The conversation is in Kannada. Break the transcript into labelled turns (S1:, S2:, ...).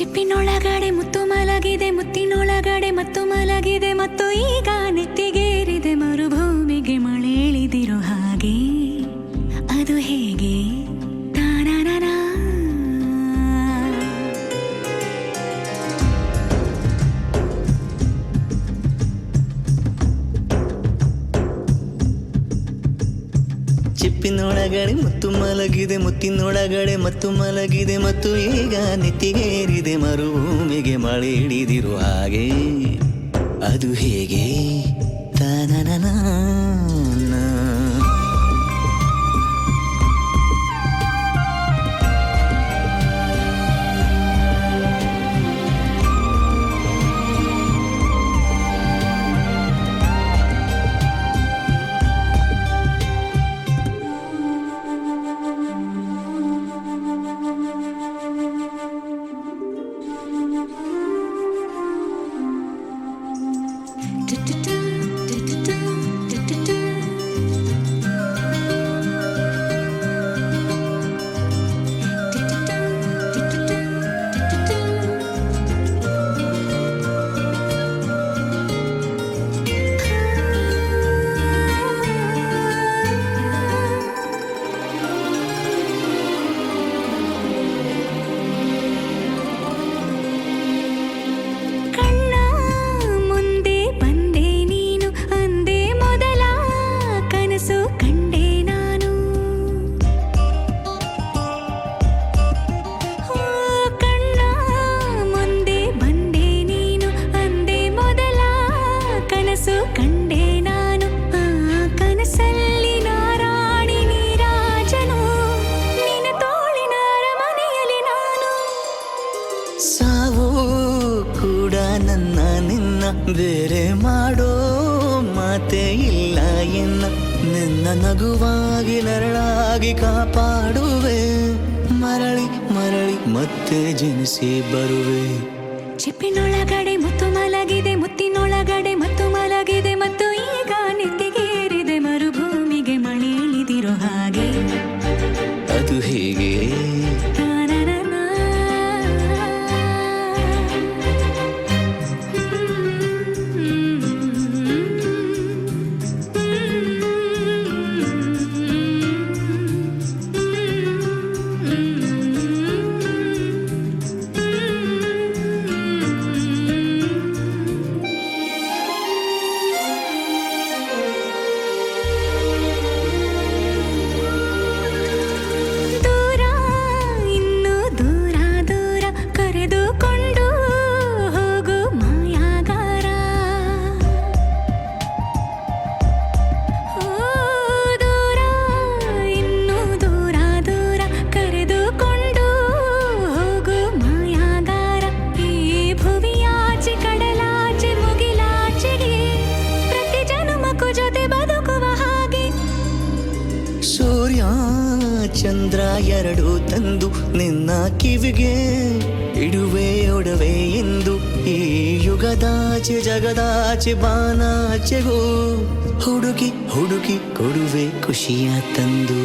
S1: ಚಿಪ್ಪಿನೊಳಗಡೆ ಮುತ್ತು ಮಲಗಿದೆ, ಮುತ್ತಿನೊಳಗಡೆ ಮತ್ತು ಮಲಗಿದೆ, ಮತ್ತು ಈಗ ನೆತ್ತಿಗೇರಿದೆ ಮರುಭೂಮಿಗೆ ಮಳೆ ಇಳಿದಿರೋ ಹಾಗೆ. ಅದು ಹೇಗೆ? ತಾನಾನಾ
S2: ಚಿಪ್ಪಿನೊಳಗಡೆ ಮುತ್ತು ಮಲಗಿದೆ, ಮುತ್ತಿನೊಳಗಡೆ ಮತ್ತು ಮಲಗಿದೆ, ಮತ್ತು ಈಗ ನೆತ್ತಿಗೇರಿದೆ ಮರುಭೂಮಿಗೆ ಮಳೆ ಹಿಡಿದಿರುವ ಹಾಗೆ. ಅದು ಹೇಗೆ? ತಾನನನಾ
S1: ಕಂಡೆ ನಾನು. ಕನಸಲ್ಲಿ ನಾರಾಣಿ ನೀರಾಜನು, ನಿನ್ನ ತೋಳಿನ ಅರಮನೆಯಲ್ಲಿ ನಾನು.
S2: ಸಾವು ಕೂಡ ನನ್ನ ನಿನ್ನ ಬೇರೆ ಮಾಡೋ ಮಾತೇ ಇಲ್ಲ ಎನ್ನ. ನಿನ್ನ ನಗುವಾಗಿ ನರಳಾಗಿ ಕಾಪಾಡುವೆ, ಮರಳಿ ಮರಳಿ ಮತ್ತೆ ಜನಿಸಿ ಬರುವೆ.
S1: ಚಿಪ್ಪಿನೊಳಗಡೆ ಮುತ್ತು ಮಲಗಿದೆ, ಮುತ್ತಿನೊಳಗಡೆ ಮತ್ತು ಮಲಗಿದೆ, ಮತ್ತು ಈಗ ನೆತ್ತಿಗೇರಿದೆ ಮರುಭೂಮಿಗೆ ಮಳೆ ಇಳಿದಿರೋ ಹಾಗೆ.
S2: ಅದು ಹೇಗೆ?
S1: ತಾನನನಾ.
S2: ಸೂರ್ಯ ಚಂದ್ರ ಎರಡು ತಂದು ನಿನ್ನ ಕಿವಿಗೆ ಇಡುವೆ ಒಡವೆ ಎಂದು. ಈ ಯುಗದಾಚೆ ಜಗದಾಚೆ ಬಾನಾಚೆಗೂ ಹುಡುಕಿ ಹುಡುಕಿ ಕೊಡುವೆ ಖುಷಿಯ ತಂದು.